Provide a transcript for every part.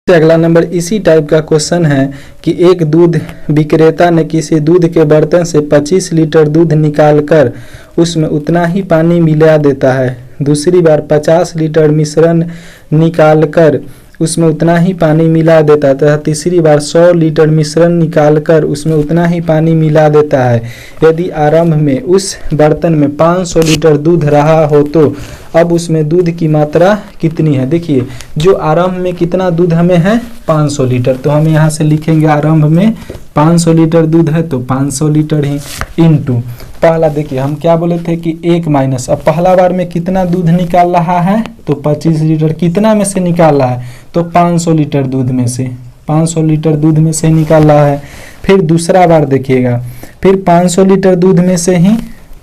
अगला नंबर इसी टाइप का क्वेश्चन है कि एक दूध विक्रेता ने किसी दूध के बर्तन से 25 लीटर दूध निकालकर उसमें उतना ही पानी मिला देता है। दूसरी बार 50 लीटर मिश्रण निकालकर उसमें उतना ही पानी मिला देता है तथा तीसरी बार 100 लीटर मिश्रण निकालकर उसमें उतना ही पानी मिला देता है। यदि आरंभ में उस बर्तन में 500 लीटर दूध रहा हो तो अब उसमें दूध की मात्रा कितनी है। देखिए जो आरंभ में कितना दूध हमें है 500 लीटर, तो हम यहाँ से लिखेंगे आरंभ में 500 लीटर दूध है तो 500 लीटर ही इनटू पहला। देखिए हम क्या बोले थे कि 1 माइनस, अब पहला बार में कितना दूध निकाल रहा है तो 25 लीटर, कितना में से निकाल रहा है तो 500 लीटर दूध में से, 500 लीटर दूध में से निकाल रहा है। फिर दूसरा बार देखिएगा, फिर 500 लीटर दूध में से ही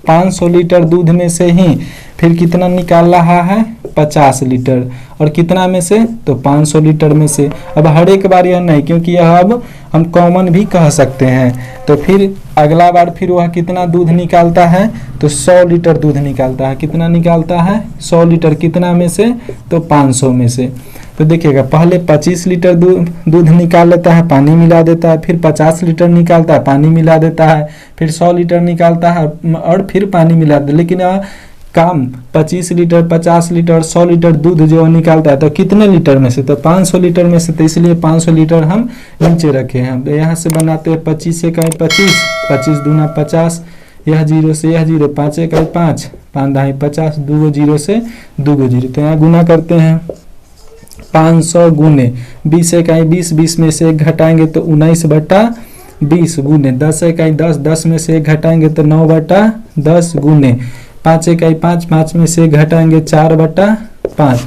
500 लीटर दूध में से ही फिर कितना निकाल रहा है 50 लीटर, और कितना में से तो 500 लीटर में से। अब हर एक बार यह नहीं, क्योंकि यह अब हम कॉमन भी कह सकते हैं। तो फिर अगला बार फिर वह कितना दूध निकालता है तो 100 लीटर दूध निकालता है। कितना निकालता है 100 लीटर, कितना में से तो 500 में से। तो देखिएगा पहले 25 लीटर दूध निकाल लेता है, पानी मिला देता है, फिर 50 लीटर निकालता है, पानी मिला देता है, फिर 100 लीटर निकालता है और फिर पानी मिला देता है। लेकिन काम 25 लीटर 50 लीटर 100 लीटर दूध जो निकालता है तो कितने लीटर में से तो 500 लीटर में से, तो इसलिए 500 लीटर हम नीचे रखे हैं। यहाँ से बनाते हैं 25 से कहीं 25, 25 दूना 50, यह जीरो से यह जीरो, 5 से कहीं 5, 5 दाई 50, 2 जीरो से 2 जीरो, तो यहाँ गुना करते हैं 500 गुने 20 से कहीं 20, 20 में से 1 घटाएंगे तो 19/20 गुने 10 से कहीं 10, 10 में से 1 घटाएंगे तो 9/10 गुने 5 से कहीं 5, 5 में से 1 घटाएंगे 4/5।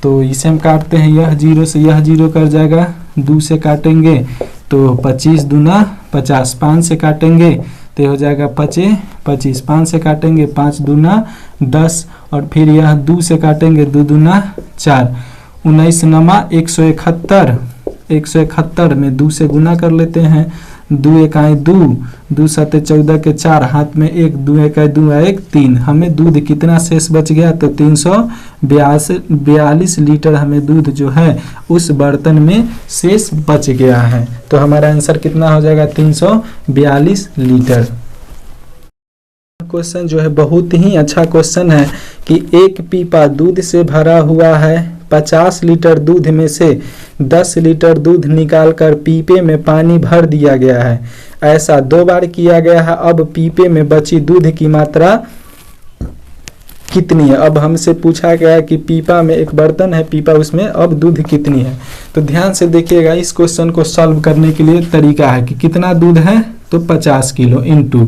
तो इसे हम काटते हैं, यह जीरो से यह जीरो कर जाएगा, 2 से काटेंगे तो 25 दूना 50, 5 से काटेंगे तो हो जाएगा 25, 5 से काटेंगे 5 दूना 10, और फिर यह 2 से काटेंगे 2 दूना 4, 19 नमा 171, 171 में 2 से गुना कर लेते हैं, 2 एकाई 2, 2 सते 14 के 4, हाथ में 1, 2 एकाई 2 1 3। हमें दूध कितना शेष बच गया तो 342 लीटर हमें दूध जो है उस बर्तन में शेष बच गया है। तो हमारा आंसर कितना हो जाएगा 342 लीटर। क्वेश्चन जो है बहुत ही अच्छा क्वेश्चन है कि एक पीपा दूध से भरा हुआ है, 50 लीटर दूध में से 10 लीटर दूध निकालकर पीपे में पानी भर दिया गया है। ऐसा 2 बार किया गया है। अब पीपे में बची दूध की मात्रा कितनी है। अब हमसे पूछा गया है कि पीपा में एक बर्तन है, पीपा उसमें अब दूध कितनी है। तो ध्यान से देखिएगा, इस क्वेश्चन को सॉल्व करने के लिए तरीका है कि कितना दूध है तो 50 किलो इनटू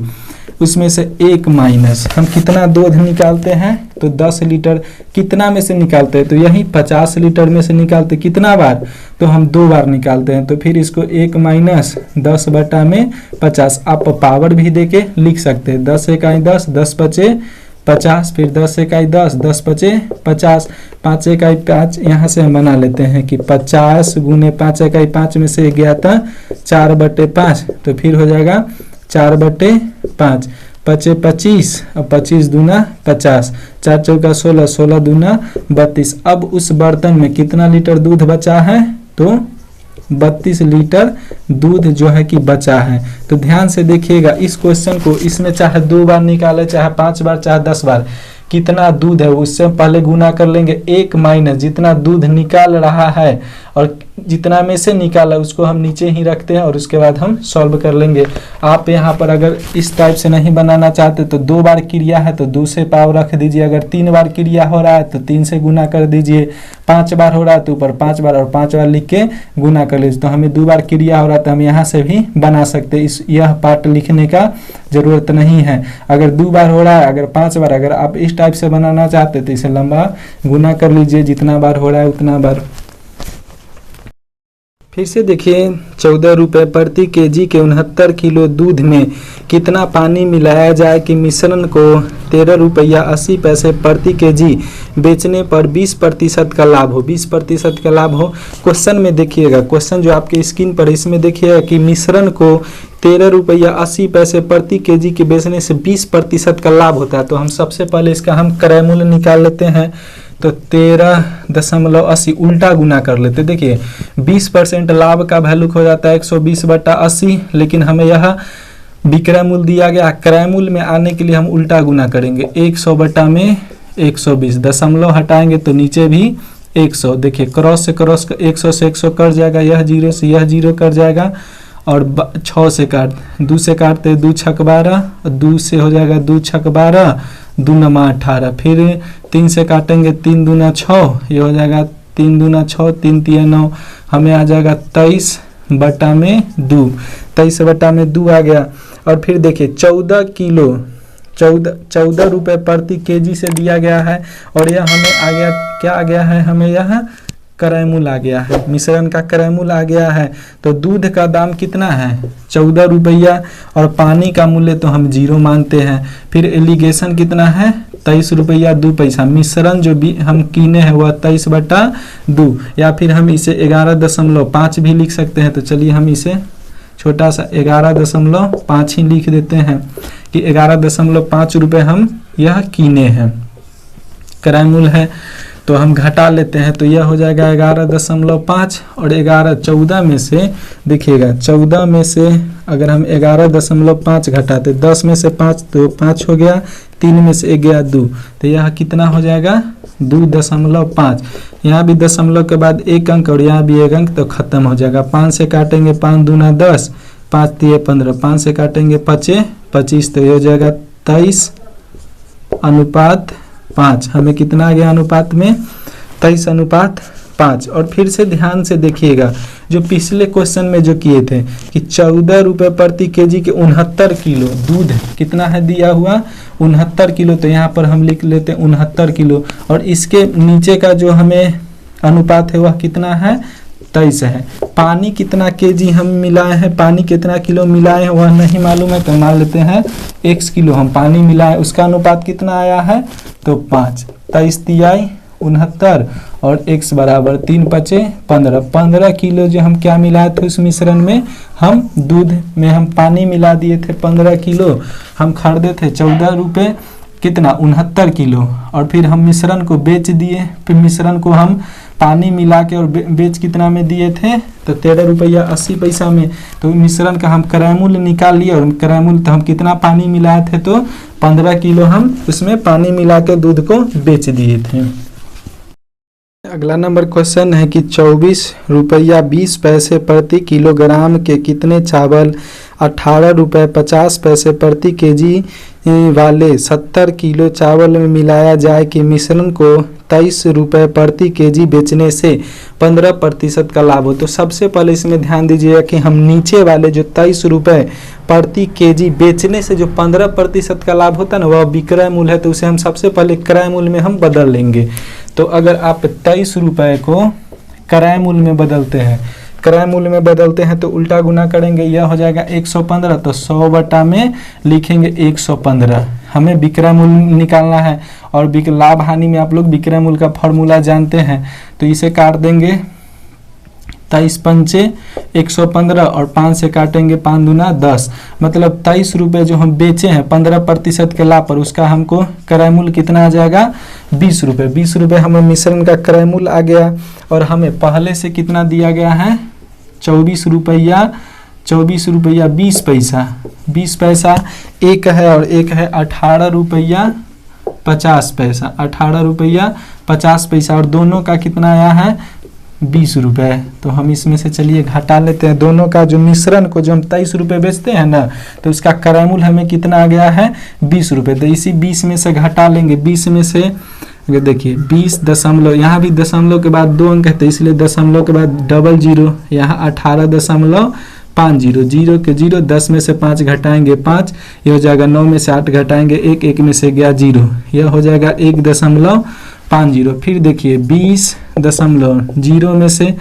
उसमें से 1 माइनस हम कितना दूध निकालते हैं तो 10 लीटर, कितना में से निकालते हैं तो यही 50 लीटर में से निकालते, कितना बार तो हम 2 बार निकालते हैं। तो फिर इसको 1 माइनस 10/50 आप पावर भी देके लिख सकते हैं, 10 एकाई 10, 10 बचे 50, फिर 10 एकाई 10, 10 बचे 50, 5 एकाई 5, यहाँ से हम बना लेते हैं कि 50 गुने 5 एकाई 5 में से गया था 4/5, तो फिर हो जाएगा 4/5, 5 25 और 25 दूना 50, 4 चौका 16, 16 दूना 32। अब उस बर्तन में कितना लीटर दूध बचा है तो 32 लीटर दूध जो है कि बचा है। तो ध्यान से देखिएगा इस क्वेश्चन को, इसमें चाहे 2 बार निकाले, चाहे 5 बार, चाहे 10 बार, कितना दूध है उससे पहले गुना कर लेंगे 1 माइनस जितना दूध निकाल रहा है और जितना में से निकाला उसको हम नीचे ही रखते हैं और उसके बाद हम सॉल्व कर लेंगे। आप यहाँ पर अगर इस टाइप से नहीं बनाना चाहते तो 2 बार क्रिया है तो 2 से पाव रख दीजिए, अगर 3 बार क्रिया हो रहा है तो 3 से गुना कर दीजिए, 5 बार हो रहा है तो ऊपर 5 बार और 5 बार लिख के गुना कर लीजिए। तो हमें 2 बार क्रिया हो रहा है तो हम यहाँ से भी बना सकते हैं, यह पार्ट लिखने का जरूरत नहीं है। अगर 2 बार हो रहा है, अगर 5 बार, अगर आप इस टाइप से बनाना चाहते तो इसे लंबा गुना कर लीजिए, जितना बार हो रहा है उतना बार। फिर से देखिए 14 रुपये प्रति केजी के 69 किलो दूध में कितना पानी मिलाया जाए कि मिश्रण को 13 रुपया 80 पैसे प्रति केजी बेचने पर 20% का लाभ हो, 20% का लाभ हो। क्वेश्चन में देखिएगा, क्वेश्चन जो आपके स्क्रीन पर इसमें देखिएगा कि मिश्रण को 13 रुपया 80 पैसे प्रति केजी के बेचने से 20% का लाभ होता है। तो हम सबसे पहले इसका हम क्रय मूल्य निकाल लेते हैं। तो 13.80 उल्टा गुना कर लेते। देखिए 20% लाभ का वैल्यू हो जाता है 120/80, लेकिन हमें यह विक्रय मूल्य दिया गया। क्रय मूल्य में आने के लिए हम उल्टा गुना करेंगे, 100/120, दशमलव हटाएंगे तो नीचे भी 100। देखिए क्रॉस से क्रॉस 100 से 100 कट जाएगा, यह 0 से यह 0 कट जाएगा, और 6 से काट 2 से काटते 2 छक 12, 2 से हो जाएगा 2 छक 12, 2 नमा 18, फिर 3 से काटेंगे 3 दूना 6, ये हो जाएगा 3 दूना 6, 3 तिया 9, हमें आ जाएगा 23/2, 23/2 आ गया। और फिर देखिए 14 रुपये प्रति केजी से दिया गया है, और यह हमें आ गया, क्या आ गया है, हमें यह क्रय मूल्य आ गया है, मिश्रण का क्रय मूल्य आ गया है। तो दूध का दाम कितना है 14 रुपया, और पानी का मूल्य तो हम 0 मानते हैं। फिर एलिगेशन कितना है 23 रुपया 2 पैसा। मिश्रण जो भी हम कीने हैं वह 23/2, या फिर हम इसे 11.5 भी लिख सकते हैं। तो चलिए हम इसे छोटा सा 11.5 ही लिख देते हैं कि 11.5 रुपये हम यह कीने हैं, क्रय मूल्य है। तो हम घटा लेते हैं, तो यह हो जाएगा 11.5, और 14 में से देखिएगा 14 में से अगर हम 11.5 घटाते, 10 में से 5 तो 5 हो गया, 3 में से 1 गया 2, तो यह कितना हो जाएगा 2.5। यहाँ भी दशमलव के बाद 1 अंक और यहाँ भी 1 अंक, तो खत्म हो जाएगा। 5 से काटेंगे 5 दूना 10, 5 तिये 15, 5 से काटेंगे 5 25, तो ये हो जाएगा 23/5। हमें कितना आ गया अनुपात में 23/5। और फिर से ध्यान से देखिएगा, जो पिछले क्वेश्चन में जो किए थे कि 14 रुपये प्रति केजी के 69 किलो दूध कितना है दिया हुआ 69 किलो, तो यहाँ पर हम लिख लेते हैं 69 किलो, और इसके नीचे का जो हमें अनुपात है वह कितना है 23 है। पानी कितना केजी हम मिलाए हैं, पानी कितना किलो मिलाए हैं वह नहीं मालूम है, तो मान लेते हैं x किलो हम पानी मिलाए, उसका अनुपात कितना आया है तो 5, 23 तियाई 69, और x बराबर 3 पचे 15, 15 किलो जो हम क्या मिलाए थे उस मिश्रण में, हम दूध में हम पानी मिला दिए थे 15 किलो, हम खरीदे थे 14 रुपये कितना 69 किलो, और फिर हम मिश्रण को बेच दिए, फिर मिश्रण को हम पानी मिला के और बेच कितना में दिए थे तो 13 रुपया 80 पैसा में। तो मिश्रण का हम क्रय मूल्य निकाल लिए, और क्रय मूल्य तो हम कितना पानी मिलाए थे तो 15 किलो हम उसमें पानी मिला के दूध को बेच दिए थे। अगला नंबर क्वेश्चन है कि 24 रुपया 20 पैसे प्रति किलोग्राम के कितने चावल 18 रुपये 50 पैसे प्रति केजी वाले 70 किलो चावल में मिलाया जाए कि मिश्रण को 23 रुपये प्रति केजी बेचने से 15% का लाभ हो। तो सबसे पहले इसमें ध्यान दीजिएगा कि हम नीचे वाले जो 23 रुपये प्रति केजी बेचने से जो 15% का लाभ होता है ना वह विक्रय मूल्य है, तो उसे हम सबसे पहले क्रय मूल्य में हम बदल लेंगे। तो अगर आप 23 रुपये को क्रय मूल्य में बदलते हैं, क्रय मूल्य में बदलते हैं तो उल्टा गुना करेंगे, यह हो जाएगा 115, तो 100 बटा में लिखेंगे 115। हमें विक्रय मूल्य निकालना है, और लाभ हानि में आप लोग विक्रय मूल्य का फॉर्मूला जानते हैं, तो इसे काट देंगे 23 पंचे 115, और 5 से काटेंगे 5 दूना 10, मतलब 23 रुपये जो हम बेचे हैं 15% के लाभ पर, उसका हमको क्रय मूल्य कितना आ जाएगा 20 रुपये। 20 रुपये हमें मिश्रण का क्रय मूल्य आ गया, और हमें पहले से कितना दिया गया है 24 रुपया 20 पैसा, 20 पैसा एक है, और एक है 18 रुपया 50 पैसा, 18 रुपया 50 पैसा, और दोनों का कितना आया है 20 रुपये। तो हम इसमें से चलिए घटा लेते हैं, दोनों का जो मिश्रण को जो हम 23 रुपये बेचते हैं ना, तो उसका क्रय मूल्य हमें कितना आ गया है 20 रुपये। तो इसी 20 में से घटा लेंगे, 20 में से अगर देखिए 20 दशमलव, यहाँ भी दशमलव के बाद 2 अंक है, तो इसलिए दशमलव के बाद डबल जीरो, यहाँ 18.50, जीरो के जीरो, 10 में से 5 घटाएंगे 5, ये हो जाएगा 9 में से 8 घटाएंगे 1, 1 में से गया 0, यह हो जाएगा 1.50। फिर देखिए 20.0 में से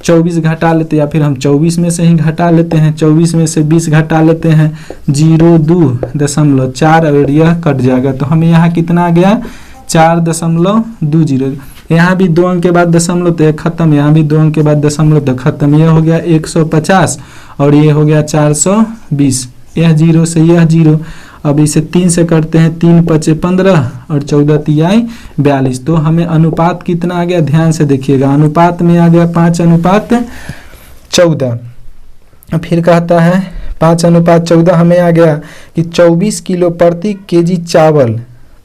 24 घटा लेते, या फिर हम 24 में से ही घटा लेते हैं, 24 में से 20 घटा लेते हैं 0.2.4, और यह कट जाएगा, तो हमें यहाँ कितना आ गया 4.20। यहाँ भी 2 अंक के बाद दशमलव तो खत्म, यहाँ भी 2 अंक के बाद दशमलव तो खत्म, यह हो गया 150, और ये हो गया 420, यह 0 से यह 0, अब इसे 3 से करते हैं, 3 पचे 15 और 14 तिहाई 42। तो हमें अनुपात कितना आ गया, ध्यान से देखिएगा, अनुपात में आ गया 5:14। फिर कहता है 5:14 हमें आ गया कि 24 किलो प्रति केजी चावल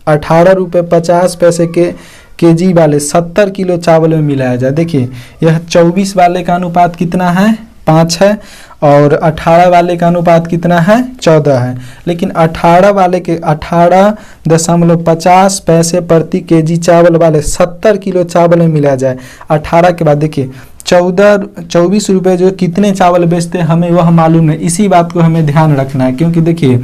18 रुपये 50 पैसे के केजी वाले 70 किलो चावल में मिलाया जाए। देखिए यह 24 वाले का अनुपात कितना है, 5 है, और 18 वाले का अनुपात कितना है, 14 है। लेकिन 18 वाले के 18.50 पैसे प्रति केजी चावल वाले 70 किलो चावल में मिलाया जाए। 18 के बाद देखिए 24 रुपये जो कितने चावल बेचते हैं हमें वह मालूम है, इसी बात को हमें ध्यान रखना है, क्योंकि देखिए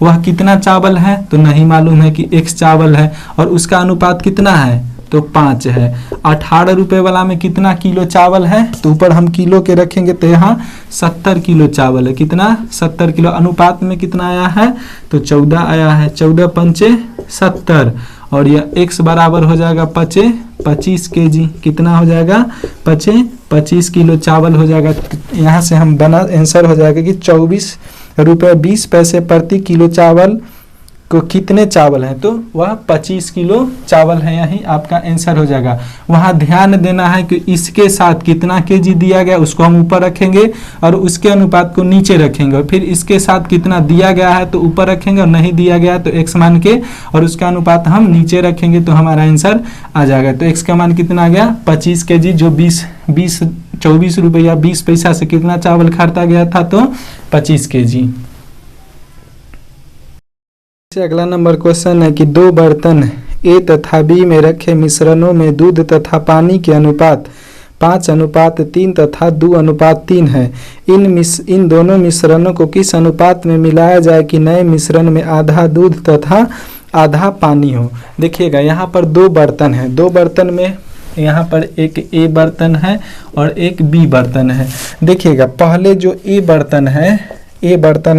वह कितना चावल है तो नहीं मालूम है कि x चावल है, और उसका अनुपात कितना है तो 5 है। 18 रुपये वाला में कितना किलो चावल है तो ऊपर हम किलो के रखेंगे तो यहाँ 70 किलो चावल है। कितना, 70 किलो। अनुपात में कितना आया है तो 14 आया है, 14 पंचे 70, और यह x बराबर हो जाएगा 25 केजी। कितना हो जाएगा, 25 किलो चावल हो जाएगा। यहाँ से हम बना आंसर हो जाएगा कि 24 रुपये 20 पैसे प्रति किलो चावल को कितने चावल हैं तो वह 25 किलो चावल है, यही आपका आंसर हो जाएगा। वहाँ ध्यान देना है कि इसके साथ कितना केजी दिया गया उसको हम ऊपर रखेंगे और उसके अनुपात को नीचे रखेंगे, और फिर इसके साथ कितना दिया गया है तो ऊपर रखेंगे और नहीं दिया गया तो x मान के और उसका अनुपात हम नीचे रखेंगे तो हमारा आंसर आ जाएगा। तो x का मान कितना आ गया 25 केजी, जो 24 रुपये 20 पैसा से कितना चावल खरीदा गया था तो 25 केजी। अगला नंबर क्वेश्चन है कि 2 बर्तन ए तथा बी में रखे मिश्रणों में दूध तथा पानी के अनुपात 5:3 तथा 2:3 है। इन दोनों मिश्रणों को किस अनुपात में मिलाया जाए कि नए मिश्रण में आधा दूध तथा आधा पानी हो। देखिएगा यहाँ पर 2 बर्तन है, 2 बर्तन में यहाँ पर एक ए बर्तन है और एक बी बर्तन है। देखिएगा पहले जो ए बर्तन है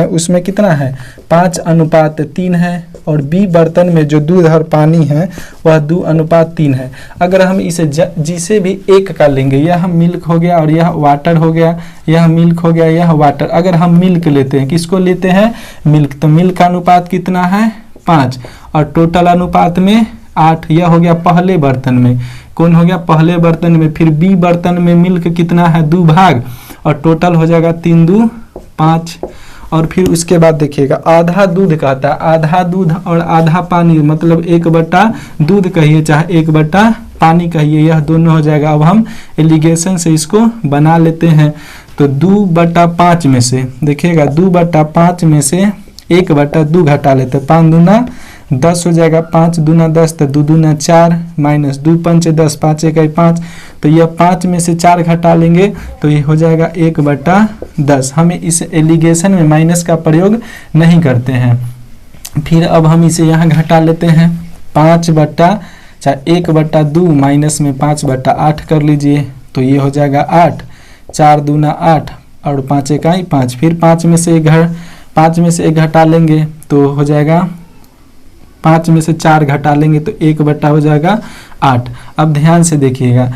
उसमें कितना है 5:3 है, और बी बर्तन में जो दूध और पानी है वह 2:3 है। अगर हम इसे जिसे भी एक का लेंगे, यह मिल्क हो गया और यह वाटर हो गया, यह मिल्क हो गया, यह वाटर। अगर हम मिल्क लेते हैं, किसको लेते हैं मिल्क, तो मिल्क का अनुपात कितना है 5, और टोटल अनुपात में 8। यह हो गया पहले बर्तन में, कौन हो गया पहले बर्तन में। फिर बी बर्तन में मिल्क कितना है 2 भाग, और टोटल हो जाएगा 3 2 5। और फिर उसके बाद देखिएगा आधा दूध कहता है, आधा दूध और आधा पानी, मतलब 1/2 दूध कहिए चाहे 1/2 पानी कहिए, यह दोनों हो जाएगा। अब हम एलिगेशन से इसको बना लेते हैं। तो 2/5 में से देखिएगा 2/5 में से 1/2 घटा लेते हैं, 5 दूना 10 हो जाएगा, 5 दूना 10 तो 2 दूना 4 माइनस 2 पंचे 10, 5 1 5, तो यह 5 में से 4 घटा लेंगे तो ये हो जाएगा 1/10। हमें इस एलिगेशन में माइनस का प्रयोग नहीं करते हैं। फिर अब हम इसे यहाँ घटा लेते हैं, 1/2 माइनस में 5/8 कर लीजिए तो ये हो जाएगा 8, 4 दूना 8 और 5 1 5। फिर 5 में से 1 घटा लेंगे तो हो जाएगा, 5 में से 4 घटा लेंगे तो 1/8 हो जाएगा 8। अब ध्यान से देखिएगा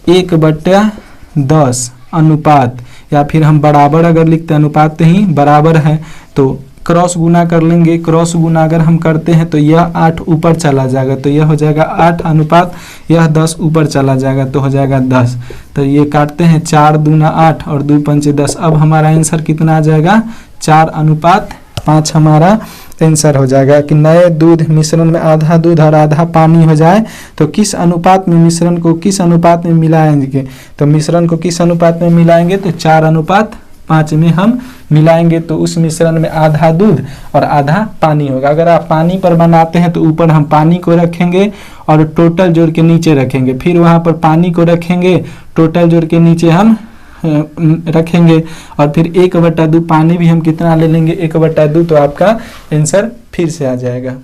1/10 अनुपात, या फिर हम बराबर अगर लिखते हैं अनुपात ही बराबर है तो क्रॉस गुना कर लेंगे। क्रॉस गुना अगर हम करते हैं तो यह 8 ऊपर चला जाएगा तो यह हो जाएगा 8 अनुपात, यह 10 ऊपर चला जाएगा तो हो जाएगा 10। तो ये काटते हैं 4 दूना 8 और 2 पंचे 10। अब हमारा आंसर कितना आ जाएगा 4:5 हमारा आंसर हो जाएगा। कि नए दूध मिश्रण में आधा दूध और आधा पानी हो जाए तो किस अनुपात में मिश्रण को किस अनुपात में मिलाएंगे, तो मिश्रण को किस अनुपात में मिलाएंगे तो 4:5 में हम मिलाएंगे। तो उस मिश्रण में आधा दूध और आधा पानी होगा। अगर आप पानी पर बनाते हैं तो ऊपर हम पानी को रखेंगे और टोटल जोड़ के नीचे रखेंगे, फिर वहाँ पर पानी को रखेंगे, टोटल जोड़ के नीचे हम रखेंगे, और फिर 1/2 पानी भी हम कितना ले लेंगे 1/2, तो आपका आंसर फिर से आ जाएगा।